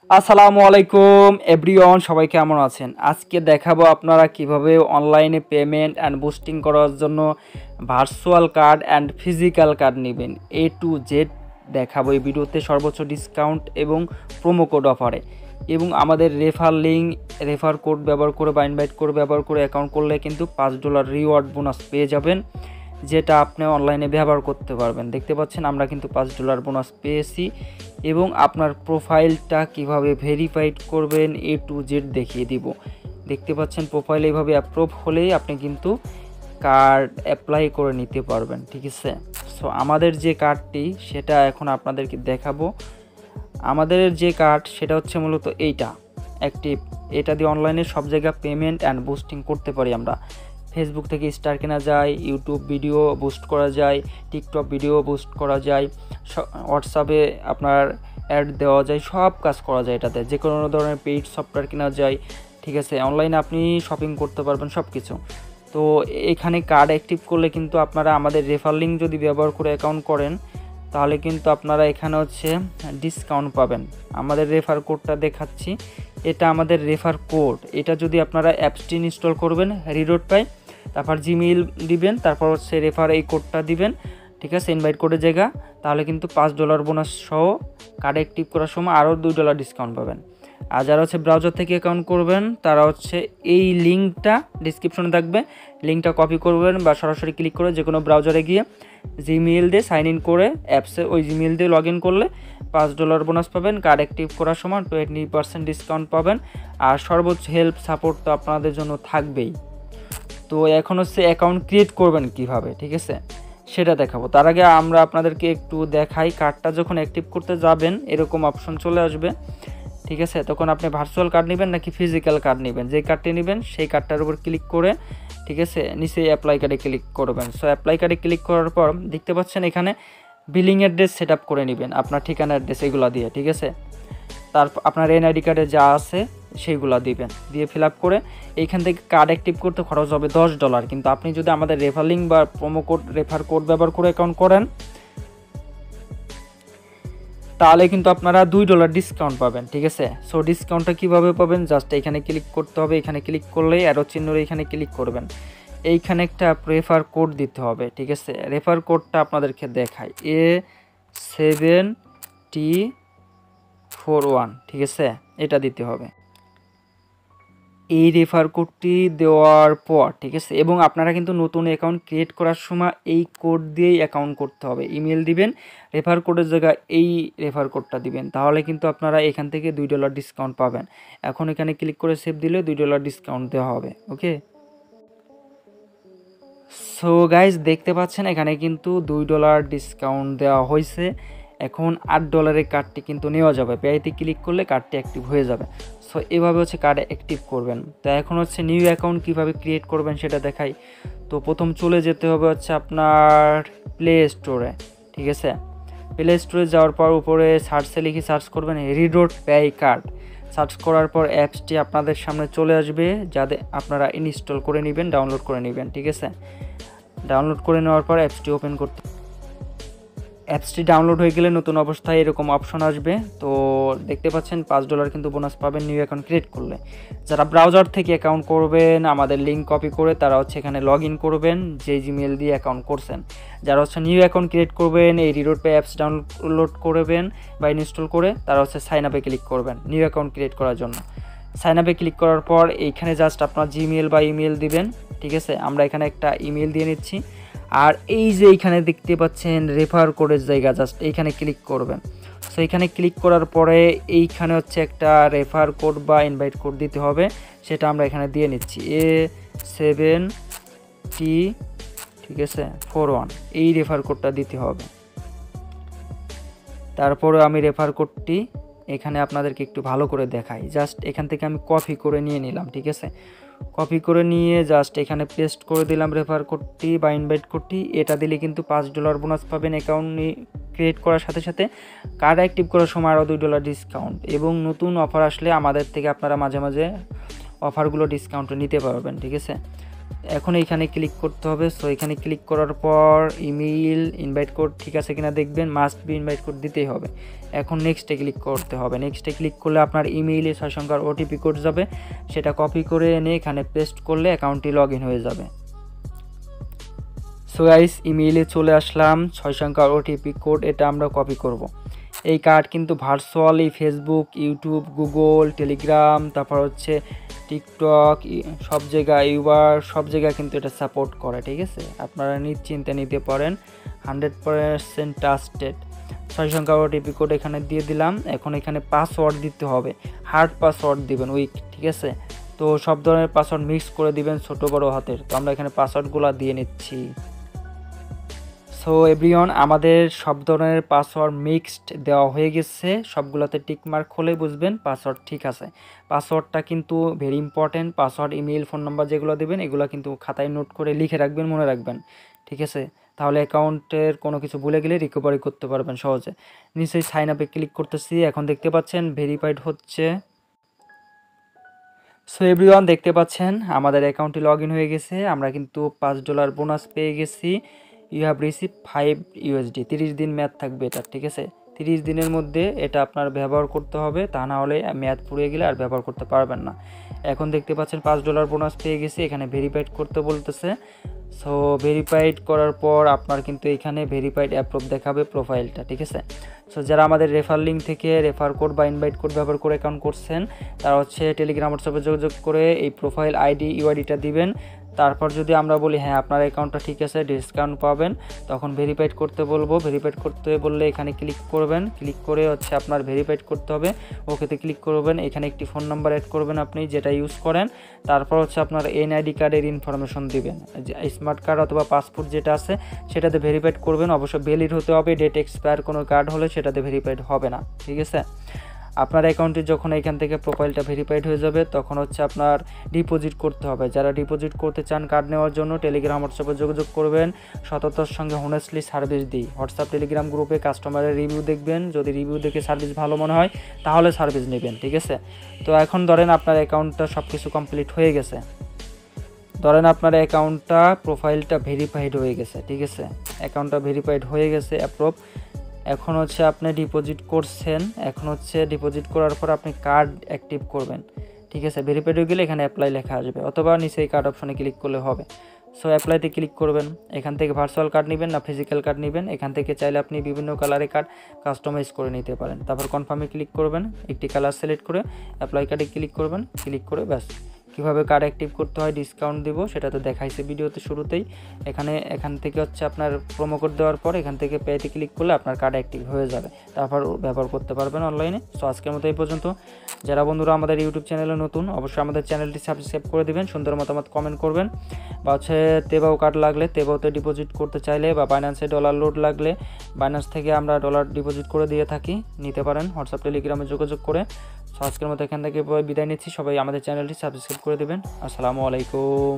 আসসালামু আলাইকুম এভরিওয়ান, সবাই কেমন আছেন? আজকে দেখাবো আপনারা কিভাবে অনলাইনে পেমেন্ট অ্যান্ড বুস্টিং করার জন্য virtual card and physical card নেবেন। A to Z দেখাবো এই ভিডিওতে, সর্বোচ্চ ডিসকাউন্ট এবং প্রোমো কোড অফারে। এবং আমাদের রেফার কোড ব্যবহার করে বা ইনভাইট কোড ব্যবহার করে অ্যাকাউন্ট করলে কিন্তু $5 রিওয়ার্ড বোনাস পেয়ে যাবেন, যেটা আপনি অনলাইনে ব্যবহার করতে পারবেন। দেখতে পাচ্ছেন আমরা কিন্তু $5 বোনাস পেয়েছি। এবং আপনার প্রোফাইলটা কিভাবে ভেরিফাইড করবেন A to Z দেখিয়ে দিব। দেখতে পাচ্ছেন প্রোফাইল এইভাবে অ্যাপ্রুভ হলেই আপনি কিন্তু কার্ড অ্যাপ্লাই করে নিতে পারবেন, ঠিক আছে। সো আমাদের যে কার্ডটি সেটা এখন আপনাদেরকে দেখাবো। আমাদের যে কার্ড সেটা হচ্ছে মূলত এইটা অ্যাক্টিভ। এটা দিয়ে অনলাইনে সব জায়গায় পেমেন্ট অ্যান্ড বুস্টিং করতে পারি আমরা। ফেসবুক থেকে স্টার কেনা যায়, ইউটিউব ভিডিও বুস্ট করা যায়, টিকটক ভিডিও বুস্ট করা যায়, হোয়াটসঅ্যাপে আপনার অ্যাড দেওয়া যায়, সব কাজ করা যায় এটাতে। যে কোনো ধরনের পেইড সফটওয়্যার কেনা যায়, ঠিক আছে। অনলাইনে আপনি শপিং করতে পারবেন সব কিছু। তো এখানে কার্ড অ্যাক্টিভ করলে কিন্তু আপনারা আমাদের রেফার লিঙ্ক যদি ব্যবহার করে অ্যাকাউন্ট করেন তাহলে কিন্তু আপনারা এখানে হচ্ছে ডিসকাউন্ট পাবেন। আমাদের রেফার কোডটা দেখাচ্ছি, এটা আমাদের রেফার কোড। এটা যদি আপনারা অ্যাপসটি ইনস্টল করবেন রিডোট পাই, তারপর জিমেইল দিবেন, তারপর হচ্ছে রেফার এই কোডটা দিবেন, ঠিক আছে, ইনভাইট কোডের জায়গা। তাহলে কিন্তু $5 বোনাস সহ কার্ড অ্যাক্টিভ করার সময় আরও $2 ডিসকাউন্ট পাবেন। আর যারা হচ্ছে ব্রাউজার থেকে অ্যাকাউন্ট করবেন তারা হচ্ছে এই লিঙ্কটা ডিসক্রিপশনে থাকবে, লিঙ্কটা কপি করবেন বা সরাসরি ক্লিক করে যে কোনো ব্রাউজারে গিয়ে জিমেইল দিয়ে সাইন ইন করে অ্যাপসে ওই জিমেইল দিয়ে লগ ইন করলে $5 বোনাস পাবেন। কার্ড অ্যাক্টিভ করার সময় 20% ডিসকাউন্ট পাবেন। আর সর্বোচ্চ হেল্প সাপোর্ট তো আপনাদের জন্য থাকবেই। তো এখন হচ্ছে অ্যাকাউন্ট ক্রিয়েট করবেন কিভাবে, ঠিক আছে, সেটা দেখাবো। তার আগে আমরা আপনাদেরকে একটু দেখাই, কার্ডটা যখন অ্যাক্টিভ করতে যাবেন এরকম অপশন চলে আসবে, ঠিক আছে। তখন আপনি ভার্চুয়াল কার্ড নেবেন নাকি ফিজিক্যাল কার্ড নেবেন, যেই কার্ডটি নেবেন সেই কার্ডটার উপর ক্লিক করে, ঠিক আছে, নিচে অ্যাপ্লাই কার্ডে ক্লিক করবেন। সো অ্যাপ্লাই কার্ডে ক্লিক করার পর দেখতে পাচ্ছেন এখানে বিলিং অ্যাড্রেস সেট আপ করে নেবেন, আপনার ঠিকানা অ্যাড্রেস এগুলো দিয়ে, ঠিক আছে। তারপর আপনার এনআইডি কার্ডে যা আছে সেইগুলো দিবেন, দিয়ে ফিল আপ করে এইখান থেকে কার্ড অ্যাক্টিভ করতে খরচ হবে $10। কিন্তু আপনি যদি আমাদের রেফার লিঙ্ক বা প্রোমো কোড রেফার কোড ব্যবহার করে অ্যাকাউন্ট করেন তাহলে কিন্তু আপনারা $2 ডিসকাউন্ট পাবেন, ঠিক আছে। সো ডিসকাউন্টটা কীভাবে পাবেন, জাস্ট এখানে ক্লিক করতে হবে। এখানে ক্লিক করলেই অ্যারো চিহ্নর এখানে ক্লিক করবেন, এইখানে একটা রেফার কোড দিতে হবে, ঠিক আছে। রেফার কোডটা আপনাদেরকে দেখাই, A7T41, ঠিক আছে, এটা দিতে হবে। এই রেফার কোডটি দেওয়ার পর, ঠিক আছে, এবং আপনারা কিন্তু নতুন অ্যাকাউন্ট ক্রিয়েট করার সময় এই কোড দিয়েই অ্যাকাউন্ট করতে হবে। ইমেল দিবেন, রেফার কোডের জায়গায় এই রেফার কোডটা দিবেন, তাহলে কিন্তু আপনারা এখান থেকে $2 ডিসকাউন্ট পাবেন। এখন এখানে ক্লিক করে সেভ দিলে $2 ডিসকাউন্ট দেওয়া হবে, ওকে। সো গাইজ দেখতে পাচ্ছেন এখানে কিন্তু $2 ডিসকাউন্ট দেওয়া হয়েছে। এখন $8 কার্ডটি কিন্তু নেওয়া যাবে, পেতে ক্লিক করলে কার্ডটি অ্যাক্টিভ হয়ে যাবে। সো এভাবে হচ্ছে কার্ড অ্যাক্টিভ করবেন। তো এখন হচ্ছে নিউ অ্যাকাউন্ট কীভাবে ক্রিয়েট করবেন সেটা দেখাই। তো প্রথম চলে যেতে হবে হচ্ছে আপনার প্লে স্টোরে, ঠিক আছে। প্লে স্টোরে যাওয়ার পর উপরে সার্চে লিখে সার্চ করবেন রিডোট পে কার্ড। সার্চ করার পর অ্যাপসটি আপনাদের সামনে চলে আসবে, যাতে আপনারা ইনস্টল করে নেবেন, ডাউনলোড করে নেবেন, ঠিক আছে। ডাউনলোড করে নেওয়ার পর অ্যাপসটি ওপেন করতে, অ্যাপসটি ডাউনলোড হয়ে গেলে নতুন অবস্থায় এরকম অপশন আসবে। তো দেখতে পাচ্ছেন $5 কিন্তু বোনাস পাবেন নিউ অ্যাকাউন্ট ক্রিয়েট করলে। যারা ব্রাউজার থেকে অ্যাকাউন্ট করবেন আমাদের লিঙ্ক কপি করে তারা হচ্ছে এখানে লগ ইন করবেন যে জিমেল দিয়ে অ্যাকাউন্ট করছেন। যারা হচ্ছে নিউ অ্যাকাউন্ট ক্রিয়েট করবেন এই রিডোট পে অ্যাপস ডাউনলোড করবেন বা ইনস্টল করে তারা হচ্ছে সাইন আপে ক্লিক করবেন নিউ অ্যাকাউন্ট ক্রিয়েট করার জন্য। সাইন আপে ক্লিক করার পর এইখানে জাস্ট আপনার জিমেল বা ইমেল দিবেন, ঠিক আছে। আমরা এখানে একটা ইমেল দিয়ে নিচ্ছি। আর এই যে এইখানে দেখতে পাচ্ছেন রেফার কোডের জায়গা, জাস্ট এইখানে ক্লিক করবেন। সো এইখানে ক্লিক করার পরে এইখানে হচ্ছে একটা রেফার কোড বা ইনভাইট কোড দিতে হবে, সেটা আমরা এখানে দিয়ে নিচ্ছি A7T, ঠিক আছে, 41, এই রেফার কোডটা দিতে হবে। তারপরে আমি রেফার কোডটি এখানে আপনাদেরকে একটু ভালো করে দেখাই, জাস্ট এখান থেকে আমি কপি করে নিয়ে নিলাম, ঠিক আছে। কপি করে নিয়ে জাস্ট এখানে পেস্ট করে দিলাম রেফার কোডটি বা ইনভাইট কোডটি। এটা দিলে কিন্তু $5 বোনাস পাবেন অ্যাকাউন্ট ক্রিয়েট করার সাথে সাথে। কার্ড অ্যাক্টিভ করার সময় আরও $2 ডিসকাউন্ট, এবং নতুন অফার আসলে আমাদের থেকে আপনারা মাঝে মাঝে অফারগুলো ডিসকাউন্টে নিতে পারবেন, ঠিক আছে। এখন এইখানে ক্লিক করতে হবে। সো এখানে ক্লিক করার পর ইমেইল ইনভাইট কোড ঠিক আছে কিনা দেখবেন, মাস্ট বি ইনভাইট কোড দিতেই হবে। এখন নেক্সটে ক্লিক করতে হবে। নেক্সটে ক্লিক করলে আপনার ইমেইলে 6 সংখ্যার ওটিপি কোড যাবে, সেটা কপি করে এনে এখানে পেস্ট করলে অ্যাকাউন্টটি লগ ইন হয়ে যাবে। সো গাইস, ইমেইলে চলে আসলাম, 6 সংখ্যার ওটিপি কোড এটা আমরা কপি করব। এই কার্ড কিন্তু virtually Facebook, YouTube, Google, Telegram, তারপর হচ্ছে টিকটক, সব জায়গায় ইউবার, সব জায়গায় কিন্তু এটা সাপোর্ট করে। ঠিক আছে, আপনারা নিশ্চিন্তে নিতে পারেন, 100% ট্রাস্টেড। 6 সংখ্যা ওটিপি কোড এখানে দিয়ে দিলাম। এখন এখানে পাসওয়ার্ড দিতে হবে, হার্ড পাসওয়ার্ড দিবেন, উইক। ঠিক আছে, তো সব ধরনের পাসওয়ার্ড মিক্স করে দিবেন, ছোট বড় হাতের। তো আমরা এখানে পাসওয়ার্ডগুলো দিয়ে নিচ্ছি। সো এভরিওয়ান, আমাদের সব ধরনের পাসওয়ার্ড মিক্সড দেওয়া হয়ে গেছে। সবগুলোতে টিকমার্ক হলে বুঝবেন পাসওয়ার্ড ঠিক আছে। পাসওয়ার্ডটা কিন্তু very important. Password, email, phone number যেগুলো দেবেন এগুলো কিন্তু খাতায় নোট করে লিখে রাখবেন, মনে রাখবেন। ঠিক আছে, তাহলে অ্যাকাউন্টের কোনো কিছু ভুলে গেলে রিকভারি করতে পারবেন সহজে। নিচেই সাইন আপে ক্লিক করতেছি। এখন দেখতে পাচ্ছেন ভেরিফাইড হচ্ছে। সো এভরিওয়ান, দেখতে পাচ্ছেন আমাদের অ্যাকাউন্টটি লগ ইন হয়ে গেছে। আমরা কিন্তু $5 বোনাস পেয়ে গেছি। You have receive 5 USD। 30 দিন মেয়াদ থাকবে এটা। ঠিক আছে, 30 দিনের মধ্যে এটা আপনার ব্যবহার করতে হবে, তা না হলে মেয়াদ পুড়িয়ে গেলে আর ব্যবহার করতে পারবেন না। এখন দেখতে পাচ্ছেন $5 বোনাস পেয়ে গেছি। এখানে ভেরিফাইড করতে বলতেছে। সো ভেরিফাইড করার পর আপনার কিন্তু এখানে ভেরিফাইড অ্যাপ্রুভ দেখাবে প্রোফাইলটা। ঠিক আছে, সো যারা আমাদের রেফার লিঙ্ক থেকে রেফার কোড বা ইনভাইট কোড ব্যবহার করে অ্যাকাউন্ট করছেন, তারা হচ্ছে টেলিগ্রাম, হোয়াটসঅ্যাপে যোগাযোগ করে এই প্রোফাইল আইডি ইউআইডিটা দিবেন। তারপর যদি আমরা বলি হ্যাঁ আপনার অ্যাকাউন্টটা ঠিক আছে, ডিসকাউন্ট পাবেন, তখন ভেরিফাইড করতে বলবো। ভেরিফাইড করতে বললে এখানে ক্লিক করবেন। ক্লিক করে হচ্ছে আপনার ভেরিফাইড করতে হবে, ওকেতে ক্লিক করবেন। এখানে একটি ফোন নাম্বার অ্যাড করবেন আপনি যেটা ইউজ করেন। তারপর হচ্ছে আপনার এনআইডি কার্ডের ইনফরমেশন দিবেন, স্মার্ট কার্ড অথবা পাসপোর্ট যেটা আছে সেটাতে ভেরিফাইড করবেন। অবশ্য ভ্যালিড হতে হবে, ডেট এক্সপায়ার কোনো কার্ড হলে সেটাতে ভেরিফাইড হবে না। ঠিক আছে, আপনার অ্যাকাউন্টে যখন এখান থেকে প্রোফাইলটা ভেরিফাইড হয়ে যাবে তখন হচ্ছে আপনার ডিপোজিট করতে হবে। যারা ডিপোজিট করতে চান কার্ড নেওয়ার জন্য টেলিগ্রাম, হোয়াটসঅ্যাপে যোগাযোগ করবেন। সততার সঙ্গে হনেস্টলি সার্ভিস দিই। হোয়াটসঅ্যাপ, টেলিগ্রাম গ্রুপে কাস্টমারের রিভিউ দেখবেন, যদি রিভিউ দেখে সার্ভিস ভালো মনে হয় তাহলে সার্ভিস নেবেন। ঠিক আছে, তো এখন ধরেন আপনার অ্যাকাউন্টটা সব কিছু কমপ্লিট হয়ে গেছে। ধরেন আপনার অ্যাকাউন্টটা প্রোফাইলটা ভেরিফাইড হয়ে গেছে। ঠিক আছে, অ্যাকাউন্টটা ভেরিফাইড হয়ে গেছে, অ্যাপ্রুভ। এখন হচ্ছে আপনি ডিপোজিট করছেন। এখন হচ্ছে ডিপোজিট করার পর আপনি কার্ড অ্যাক্টিভ করবেন। ঠিক আছে, ভেরিফাইড হয়ে গেলে এখানে অ্যাপ্লাই লেখা আসবে, অথবা নিচে এই কার্ড অপশনে ক্লিক করলে হবে। সো অ্যাপ্লাইতে ক্লিক করবেন। এখান থেকে ভার্চুয়াল কার্ড নেবেন না ফিজিক্যাল কার্ড নেবেন, এখান থেকে চাইলে আপনি বিভিন্ন কালারের কার্ড কাস্টমাইজ করে নিতে পারেন। তারপর কনফার্মে ক্লিক করবেন, একটি কালার সিলেক্ট করে অ্যাপ্লাই কার্ডে ক্লিক করবেন। ক্লিক করে ব্যাস, কীভাবে কার্ড অ্যাক্টিভ করতে হয়, ডিসকাউন্ট দেবো সেটা তো দেখাইছে ভিডিওতে শুরুতেই। এখান থেকে হচ্ছে আপনার প্রোমো কোড দেওয়ার পর এখান থেকে পেতে ক্লিক করলে আপনার কার্ড অ্যাক্টিভ হয়ে যাবে, তারপর ব্যবহার করতে পারবেন অনলাইনে। সো আজকের মতো এই পর্যন্ত। যারা বন্ধুরা আমাদের ইউটিউব চ্যানেলে নতুন, অবশ্যই আমাদের চ্যানেলটি সাবস্ক্রাইব করে দেবেন, সুন্দর মতামত কমেন্ট করবেন। বা হচ্ছে তেবাও কার্ড লাগলে, তেবাওতে ডিপোজিট করতে চাইলে, বা বাইন্যান্সে ডলার লোড লাগলে বাইন্যান্স থেকে আমরা ডলার ডিপোজিট করে দিয়ে থাকি, নিতে পারেন হোয়াটসঅ্যাপ, টেলিগ্রামে যোগাযোগ করে। সো আজকের মতো এখান থেকে বিদায় নিচ্ছি। সবাই আমাদের চ্যানেলটি সাবস্ক্রাইব করে দেবেন। আসসালামু আলাইকুম।